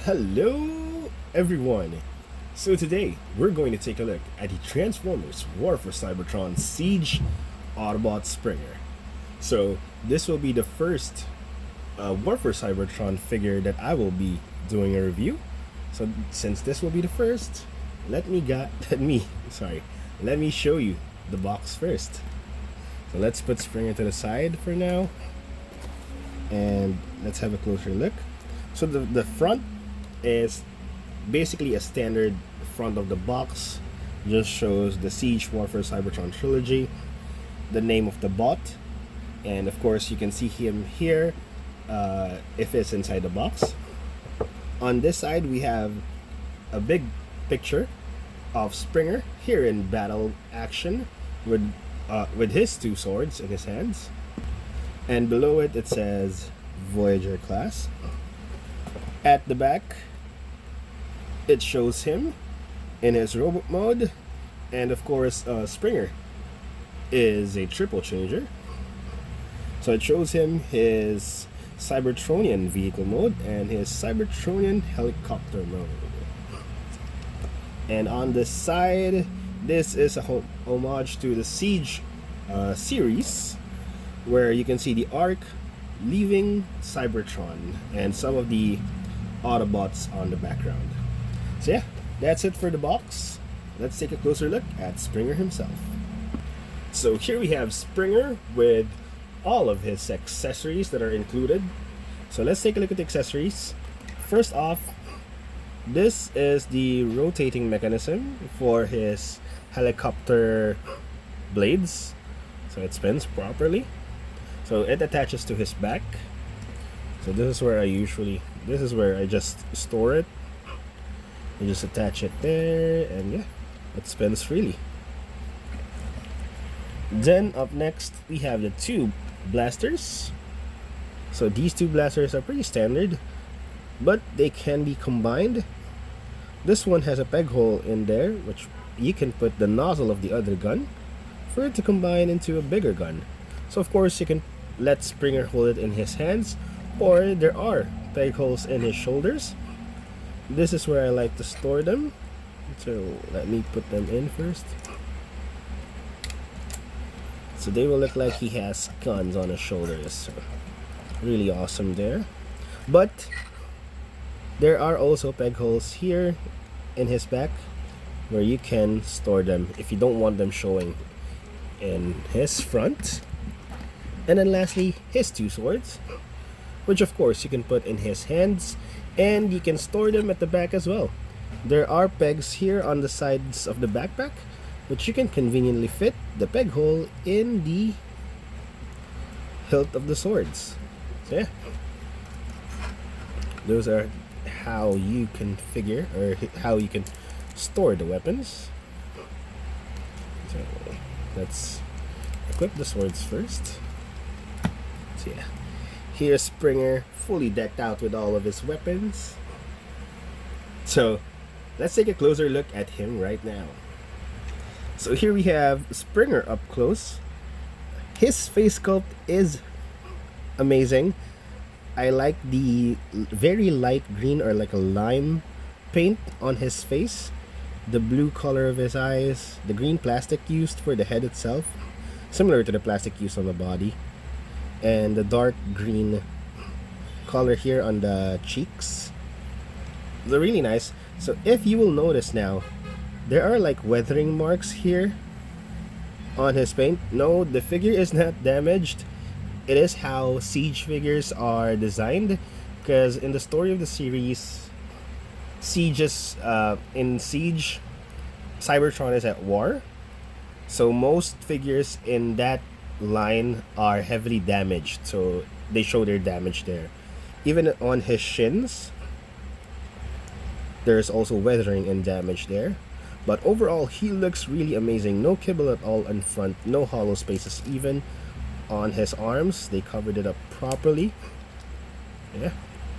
Hello, everyone. So today we're going to take a look at the Transformers War for Cybertron Siege Autobot Springer. So this will be the first War for Cybertron figure that I will be doing a review. So since this will be the first, let me let me show you the box first. So let's put Springer to the side for now, and let's have a closer look. So the front is basically a standard front of the box. Just shows the Siege Warfare Cybertron trilogy, the name of the bot, and of course you can see him here if it's inside the box. On this side we have a big picture of Springer here in battle action with his two swords in his hands, and below it it says Voyager class. At the back it shows him in his robot mode, and of course Springer is a triple changer, so it shows him his Cybertronian vehicle mode and his Cybertronian helicopter mode. And on this side, this is a homage to the Siege series, where you can see the Ark leaving Cybertron and some of the Autobots on the background. So yeah, that's it for the box. Let's take a closer look at Springer himself. So here we have Springer with all of his accessories that are included. So let's take a look at the accessories. First off, this is the rotating mechanism for his helicopter blades. So it spins properly. So it attaches to his back. So this is where I just store it. You just attach it there, and yeah, it spins freely. Then up next we have the two blasters. So these two blasters are pretty standard, but they can be combined. This one has a peg hole in there, which you can put the nozzle of the other gun for it to combine into a bigger gun. So of course you can let Springer hold it in his hands, or there are peg holes in his shoulders. This is where I like to store them, so let me put them in first. So they will look like he has guns on his shoulders. So really awesome there. But there are also peg holes here in his back where you can store them if you don't want them showing in his front. And then lastly, his two swords, which of course you can put in his hands, and you can store them at the back as well. There are pegs here on the sides of the backpack, which you can conveniently fit the peg hole in the hilt of the swords. So yeah, those are how you configure, or how you can store the weapons. So let's equip the swords first. So yeah, here's Springer fully decked out with all of his weapons. So let's take a closer look at him right now. So here we have Springer up close. His face sculpt is amazing. I like the very light green, or like a lime paint on his face, the blue color of his eyes, the green plastic used for the head itself, similar to the plastic used on the body, and the dark green color here on the cheeks. They're really nice. So if you will notice now, there are like weathering marks here on his paint. No, the figure is not damaged. It is how Siege figures are designed, because in the story of the series, in Siege, Cybertron is at war. So most figures in that line are heavily damaged, so they show their damage there. Even on his shins, there's also weathering and damage there. But overall, he looks really amazing. No kibble at all in front, no hollow spaces even on his arms. They covered it up properly. Yeah,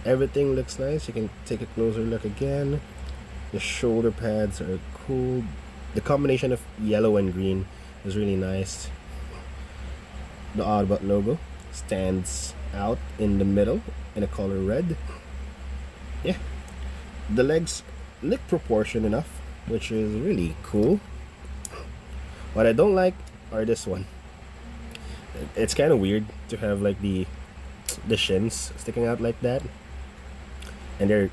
everything looks nice. You can take a closer look again. The shoulder pads are cool. The combination of yellow and green is really nice. The Autobot logo stands out in the middle in a color red. Yeah, The legs look proportioned enough, which is really cool. What I don't like are this one. It's kind of weird to have like the shins sticking out like that, and they're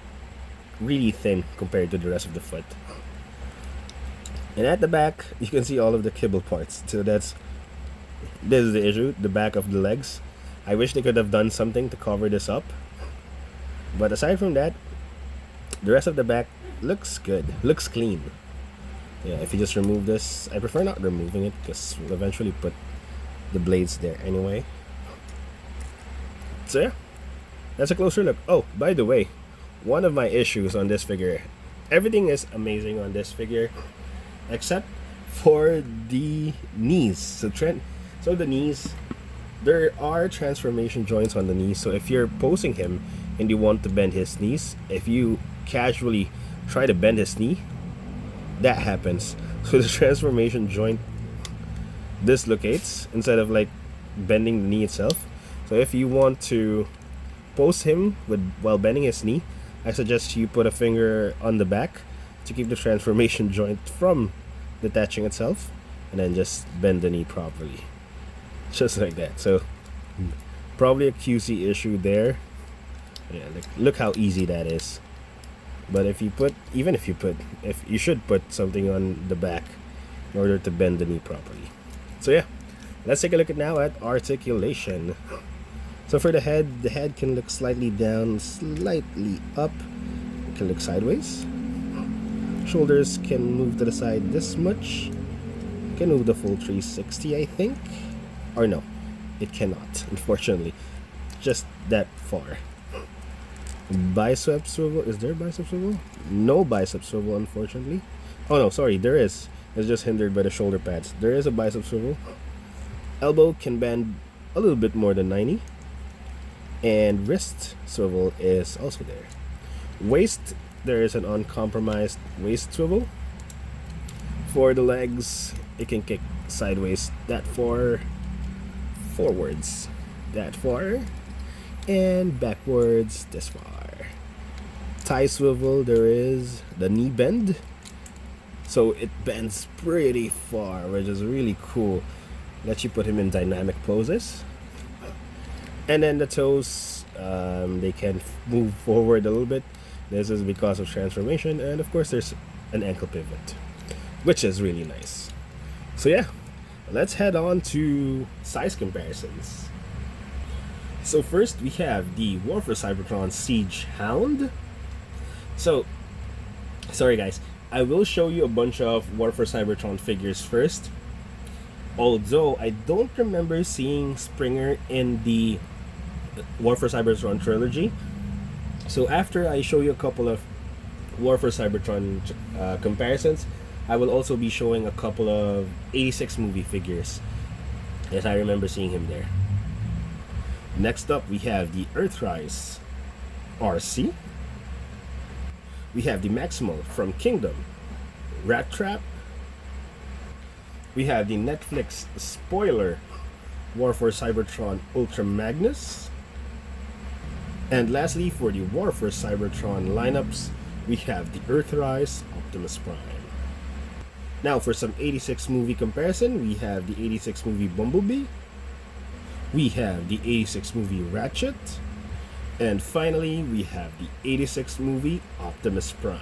really thin compared to the rest of the foot. And at the back, you can see all of the kibble parts. So this is the issue, the back of the legs. I wish they could have done something to cover this up. But aside from that, the rest of the back looks good, looks clean. Yeah, if you just remove this, I prefer not removing it because we'll eventually put the blades there anyway. So yeah, that's a closer look. Oh, by the way, one of my issues on this figure, everything is amazing on this figure except for the knees. So the knees, there are transformation joints on the knees. So if you're posing him and you want to bend his knees, if you casually try to bend his knee, that happens. So the transformation joint dislocates instead of like bending the knee itself. So if you want to pose him while bending his knee, I suggest you put a finger on the back to keep the transformation joint from detaching itself, and then just bend the knee properly, just like that. So probably a QC issue there. Yeah, look how easy that is. But if you should put something on the back in order to bend the knee properly. So yeah, let's take a look now at articulation. So for the head can look slightly down, slightly up. It can look sideways. Shoulders can move to the side this much. Can move the full 360, I think. Or no, it cannot, unfortunately. Just that far. Bicep swivel. Is there bicep swivel? No bicep swivel, unfortunately. Oh no, sorry, there is. It's just hindered by the shoulder pads. There is a bicep swivel. Elbow can bend a little bit more than 90. And wrist swivel is also there. Waist, there is an uncompromised waist swivel. For the legs, it can kick sideways that far, forwards that far, and backwards this far. Thigh swivel, there is the knee bend. So it bends pretty far, which is really cool. Lets you put him in dynamic poses. And then the toes, they can move forward a little bit. This is because of transformation. And of course, there's an ankle pivot, which is really nice. So yeah, let's head on to size comparisons. So first, we have the War for Cybertron Siege Hound. So, sorry guys, I will show you a bunch of War for Cybertron figures first. Although I don't remember seeing Springer in the War for Cybertron trilogy. So after I show you a couple of War for Cybertron comparisons, I will also be showing a couple of 86 movie figures. Yes, I remember seeing him there. Next up, we have the Earthrise RC. We have the Maximal from Kingdom, Rat Trap. We have the Netflix spoiler War for Cybertron Ultra Magnus. And lastly, for the War for Cybertron lineups, we have the Earthrise Optimus Prime. Now for some 86 movie comparison, we have the 86 movie Bumblebee. We have the 86 movie Ratchet. And finally, we have the 86 movie Optimus Prime.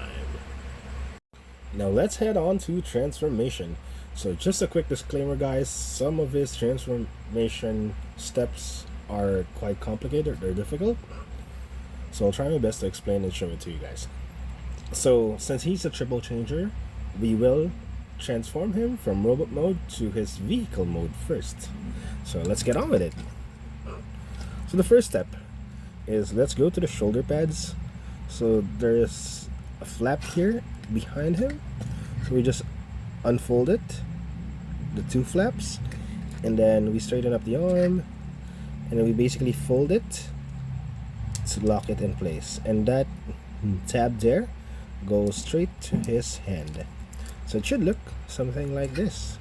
Now let's head on to transformation. So just a quick disclaimer guys, some of his transformation steps are quite complicated, they're difficult. So I'll try my best to explain and show it to you guys. So since he's a triple changer, we will transform him from robot mode to his vehicle mode first. So let's get on with it. So the first step is let's go to the shoulder pads. So there is a flap here behind him. So we just unfold it, the two flaps, and then we straighten up the arm, and then we basically fold it to lock it in place. And that tab there goes straight to his hand. So it should look something like this.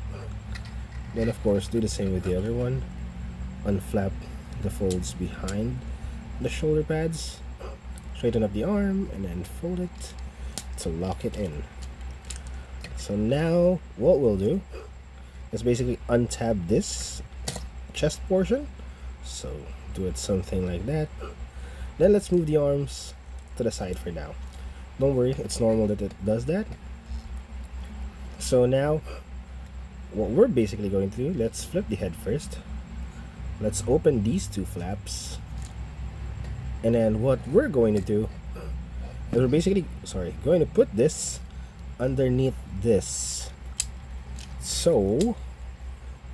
Then of course do the same with the other one. Unflap the folds behind the shoulder pads, straighten up the arm, and then fold it to lock it in. So now what we'll do is basically untab this chest portion. So do it something like that. Then let's move the arms to the side for now. Don't worry, it's normal that it does that. So now what we're basically going to do, let's flip the head first. Let's open these two flaps. And then what we're going to do is we're basically, going to put this underneath this. So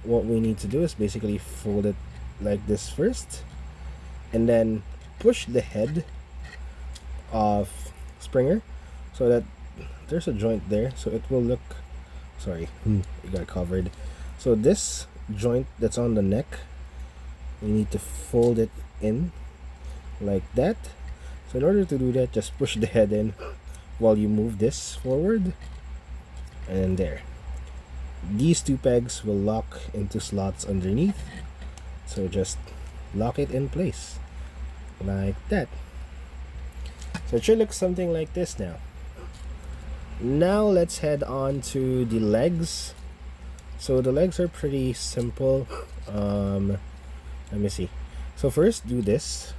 what we need to do is basically fold it like this first, and then push the head of Springer so that there's a joint there, so it will look, you got covered. So this joint that's on the neck, we need to fold it in like that. So in order to do that, just push the head in while you move this forward, and there. These two pegs will lock into slots underneath, so just lock it in place like that. So it should look something like this now. Now let's head on to the legs. So the legs are pretty simple. Let me see. So first do this.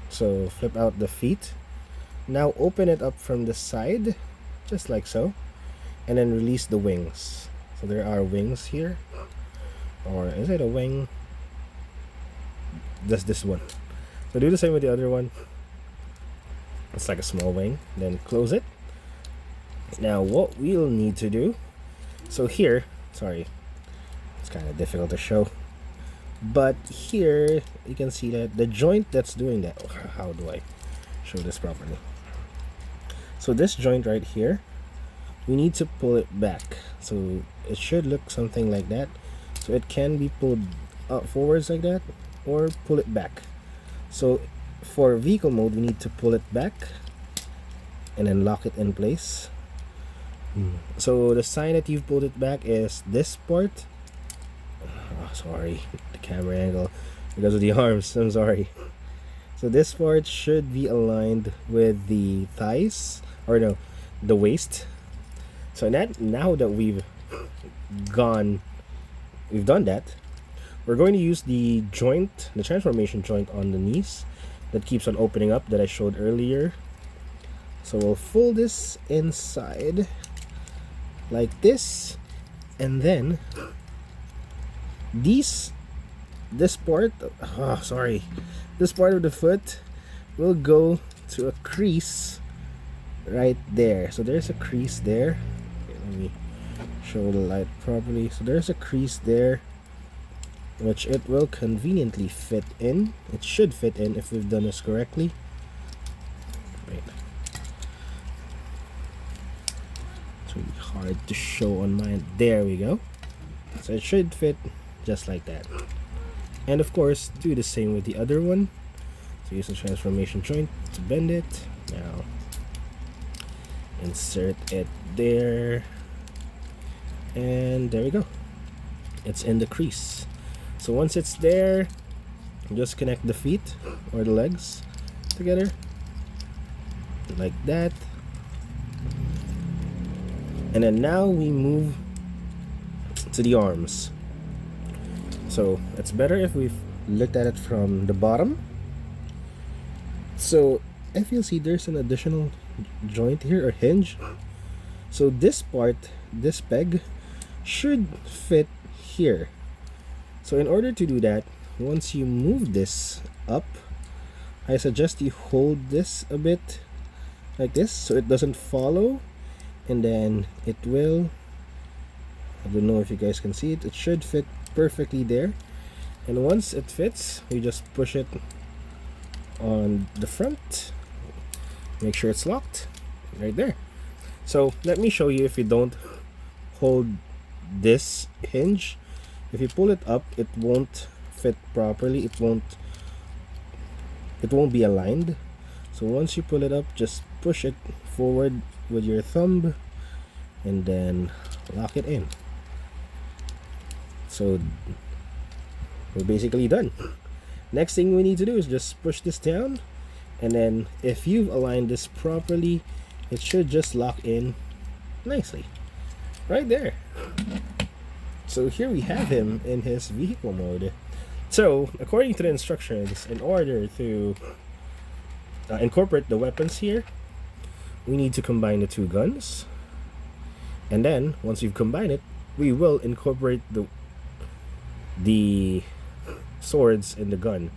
So flip out the feet. Now open it up from the side, just like so, and then release the wings. So there are wings here, or is it a wing? That's this one. So do the same with the other one. It's like a small wing. Then close it. Now what we'll need to do, so here, it's kind of difficult to show, but here you can see that the joint that's doing that, how do I show this properly? So this joint right here, we need to pull it back, so it should look something like that. So it can be pulled forwards like that, or pull it back. So for vehicle mode, we need to pull it back and then lock it in place. So the sign that you've pulled it back is this part. Sorry, the camera angle because of the arms, I'm sorry. So this part should be aligned with the thighs, or no, the waist. So now that we've done that, we're going to use the joint, the transformation joint on the knees that keeps on opening up that I showed earlier. So we'll fold this inside like this, and then this part, this part of the foot will go to a crease right there. So there's a crease there. Okay, let me show the light properly. So there's a crease there, which it will conveniently fit in. It should fit in if we've done this correctly. Wait. It's really hard to show on mine. There we go. So it should fit just like that. And of course, do the same with the other one. So use the transformation joint to bend it. Now insert it there, and there we go. It's in the crease. So once it's there, just connect the feet or the legs together like that. And then now we move to the arms. So it's better if we've looked at it from the bottom. So if you'll see, there's an additional joint here, or hinge. So this part, this peg, should fit here. So in order to do that, once you move this up, I suggest you hold this a bit like this so it doesn't follow, and then it will, I don't know if you guys can see it, it should fit perfectly there. And once it fits, we just push it on the front, make sure it's locked right there. So let me show you if you don't hold this hinge. If you pull it up, it won't fit properly, it won't be aligned. So once you pull it up, just push it forward with your thumb and then lock it in. So we're basically done. Next thing we need to do is just push this down And then if you've aligned this properly, it should just lock in nicely right there. So here we have him in his vehicle mode. So according to the instructions, in order to incorporate the weapons here, we need to combine the two guns, and then once you've combined it, we will incorporate the swords in the gun.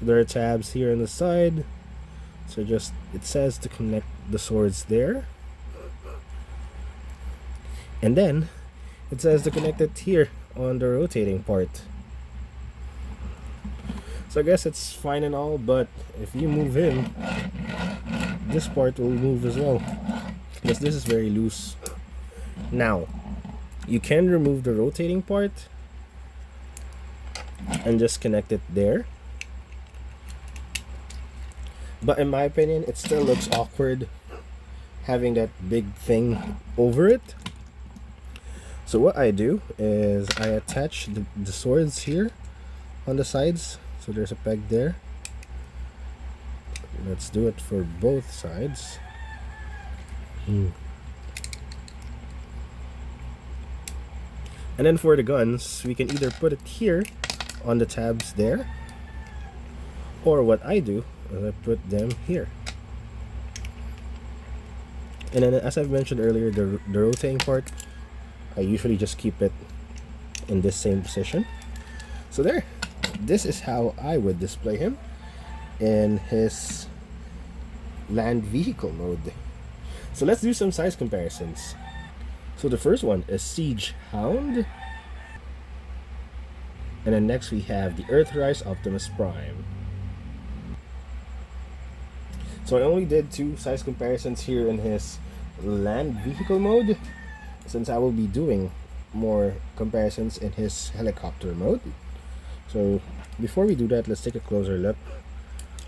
So there are tabs here on the side, so just it says to connect the swords there, and then it says to connect it here on the rotating part. So I guess it's fine and all, but if you move him, this part will move as well, because this is very loose. Now, you can remove the rotating part and just connect it there, but in my opinion, it still looks awkward having that big thing over it. So what I do is I attach the swords here on the sides. So there's a peg there. Let's do it for both sides. And then for the guns, we can either put it here on the tabs there, or what I do is I put them here. And then, as I've mentioned earlier, the rotating part, I usually just keep it in this same position. So there, this is how I would display him in his land vehicle mode. So let's do some size comparisons. So the first one is Siege Hound, and then next we have the Earthrise Optimus Prime. So I only did 2 size comparisons here in his land vehicle mode, since I will be doing more comparisons in his helicopter mode. So before we do that, let's take a closer look.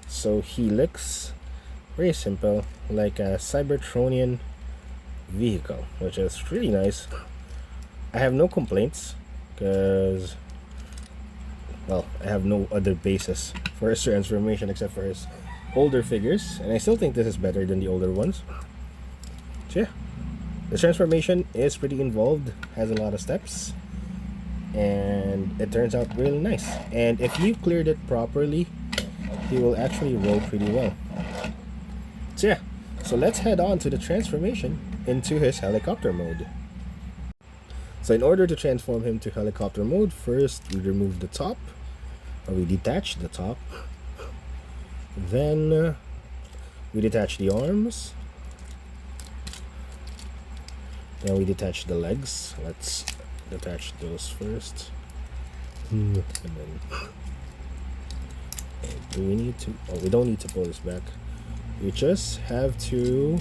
So he looks very simple, like a Cybertronian vehicle, which is really nice. I have no complaints because, well, I have no other basis for his transformation except for his older figures, and I still think this is better than the older ones. So yeah, the transformation is pretty involved, has a lot of steps, and it turns out really nice. And if you cleared it properly, he will actually roll pretty well. So yeah, so let's head on to the transformation into his helicopter mode. So in order to transform him to helicopter mode, first we remove the top, or we detach the top, then we detach the arms, then we detach the legs. Let's detach those first, and then do we need to, oh, we don't need to pull this back, we just have to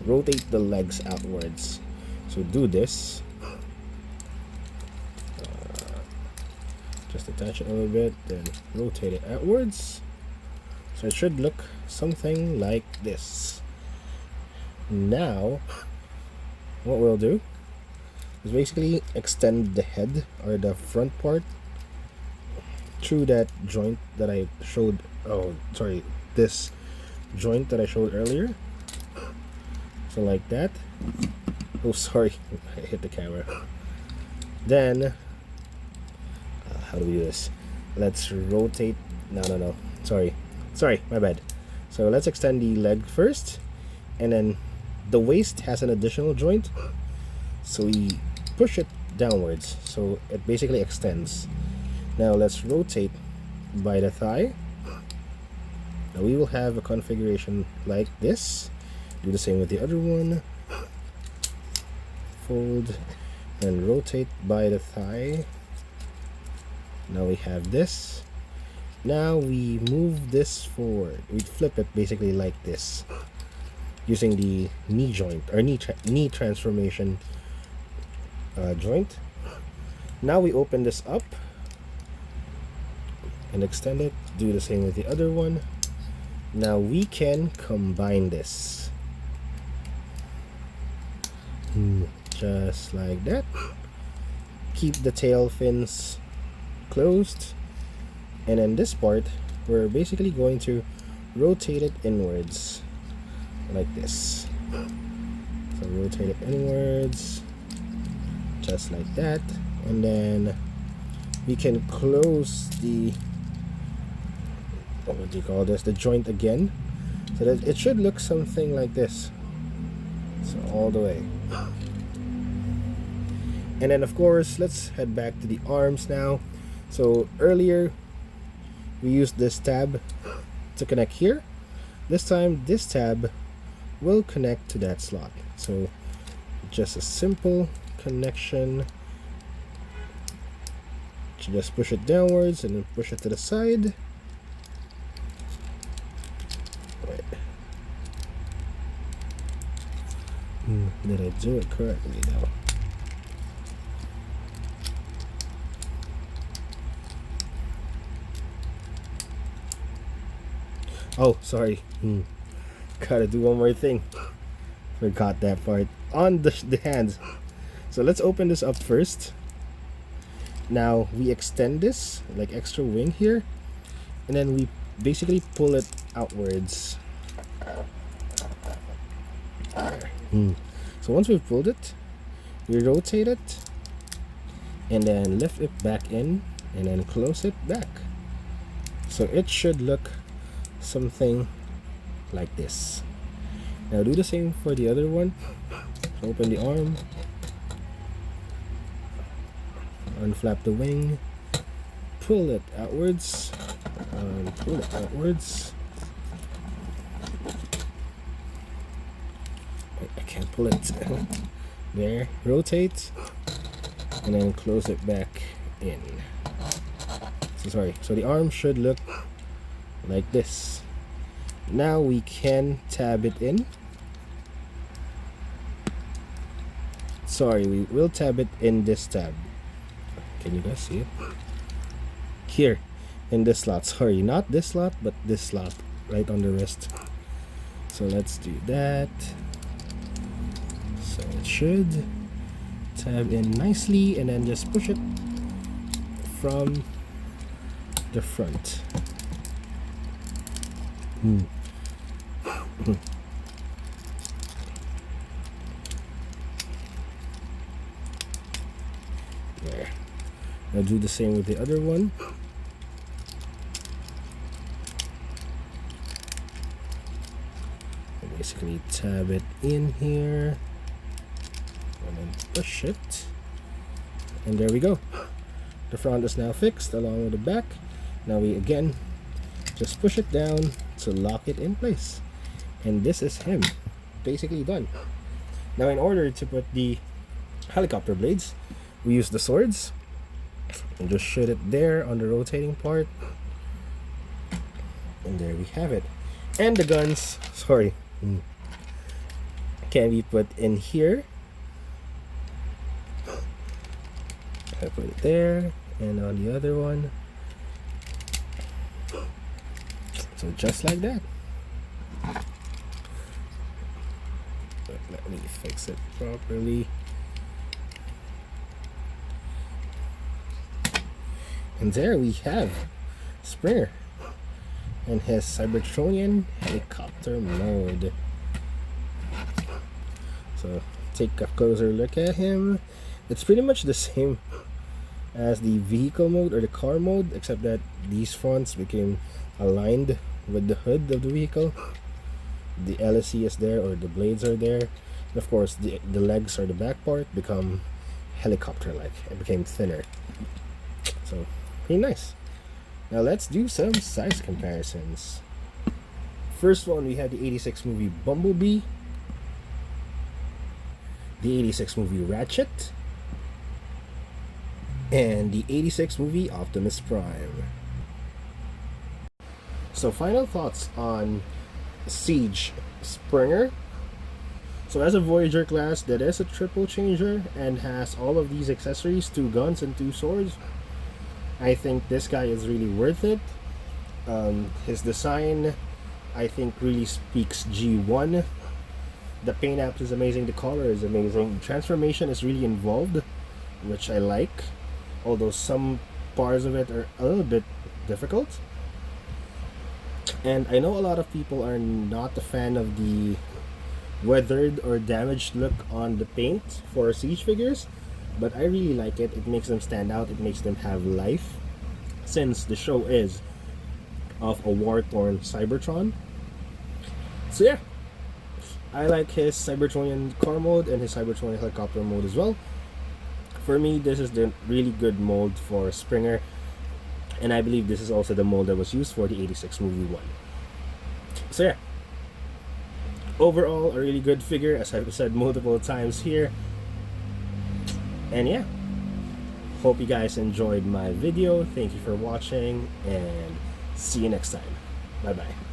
rotate the legs outwards. So do this, just attach it a little bit, then rotate it outwards. So it should look something like this. Now what we'll do is basically extend the head, or the front part, through that joint that I showed, this joint that I showed earlier. So like that. Oh, sorry, I hit the camera. Then how do we do this? Let's rotate. No, sorry, my bad. So let's extend the leg first, and then the waist has an additional joint, so we push it downwards, so it basically extends. Now let's rotate by the thigh. Now we will have a configuration like this. Do the same with the other one. Fold and rotate by the thigh. Now we have this. Now we move this forward. We flip it basically like this, using the knee joint, or knee transformation joint. Now we open this up and extend it. Do the same with the other one. Now we can combine this, just like that. Keep the tail fins closed, and then this part we're basically going to rotate it inwards like this. So rotate it inwards just like that, and then we can close the, what do you call this, the joint again, so that it should look something like this. So all the way. And then of course, let's head back to the arms now. So earlier we used this tab to connect here. This time this tab will connect to that slot. So just a simple connection. Just push it downwards and then push it to the side. Right. Did I do it correctly though? Oh, sorry. Gotta do one more thing. Forgot that part. On the hands. So let's open this up first. Now we extend this like extra wing here, and then we basically pull it outwards. So once we've pulled it, we rotate it and then lift it back in and then close it back. So it should look something like this. Now do the same for the other one. Open the arm, unflap the wing, pull it outwards, pull it outwards. I can't pull it. There, rotate, and then close it back in. So the arm should look like this. Now we can tab it in. Sorry, we will tab it in this tab. Can you guys see it? Here, in this slot. Sorry, not this slot, but this slot, right on the wrist. So let's do that. So it should tab in nicely, and then just push it from the front. There. I'll do the same with the other one. I'll basically tab it in here and then push it, and there we go. The front is now fixed along with the back. Now we again just push it down to lock it in place, and this is him basically done. Now in order to put the helicopter blades, we use the swords and just shoot it there on the rotating part, and there we have it. And the guns, sorry, can be put in here. I put it there, and on the other one. So just like that. Let me fix it properly. And there we have Springer and his Cybertronian helicopter mode. So take a closer look at him. It's pretty much the same as the vehicle mode or the car mode, except that these fronts became aligned with the hood of the vehicle. The LSC is there, or the blades are there, and of course the legs or the back part become helicopter like. It became thinner, so pretty nice. Now let's do some size comparisons. First one, we have the 86 movie Bumblebee, the 86 movie Ratchet, and the 86 movie Optimus Prime. So final thoughts on Siege Springer. So as a Voyager class that is a triple changer and has all of these accessories, 2 guns and 2 swords, I think this guy is really worth it. His design, I think, really speaks G1. The paint apps is amazing, the color is amazing, the transformation is really involved, which I like, although some parts of it are a little bit difficult. And I know a lot of people are not a fan of the weathered or damaged look on the paint for Siege figures, but I really like it. It makes them stand out, it makes them have life, since the show is of a war-torn Cybertron. So yeah, I like his Cybertronian car mode and his Cybertronian helicopter mode as well. For me, this is the really good mold for Springer, and I believe this is also the mold that was used for the 86 movie 1. So yeah, overall a really good figure, as I've said multiple times here. And yeah, hope you guys enjoyed my video. Thank you for watching, and see you next time. Bye bye.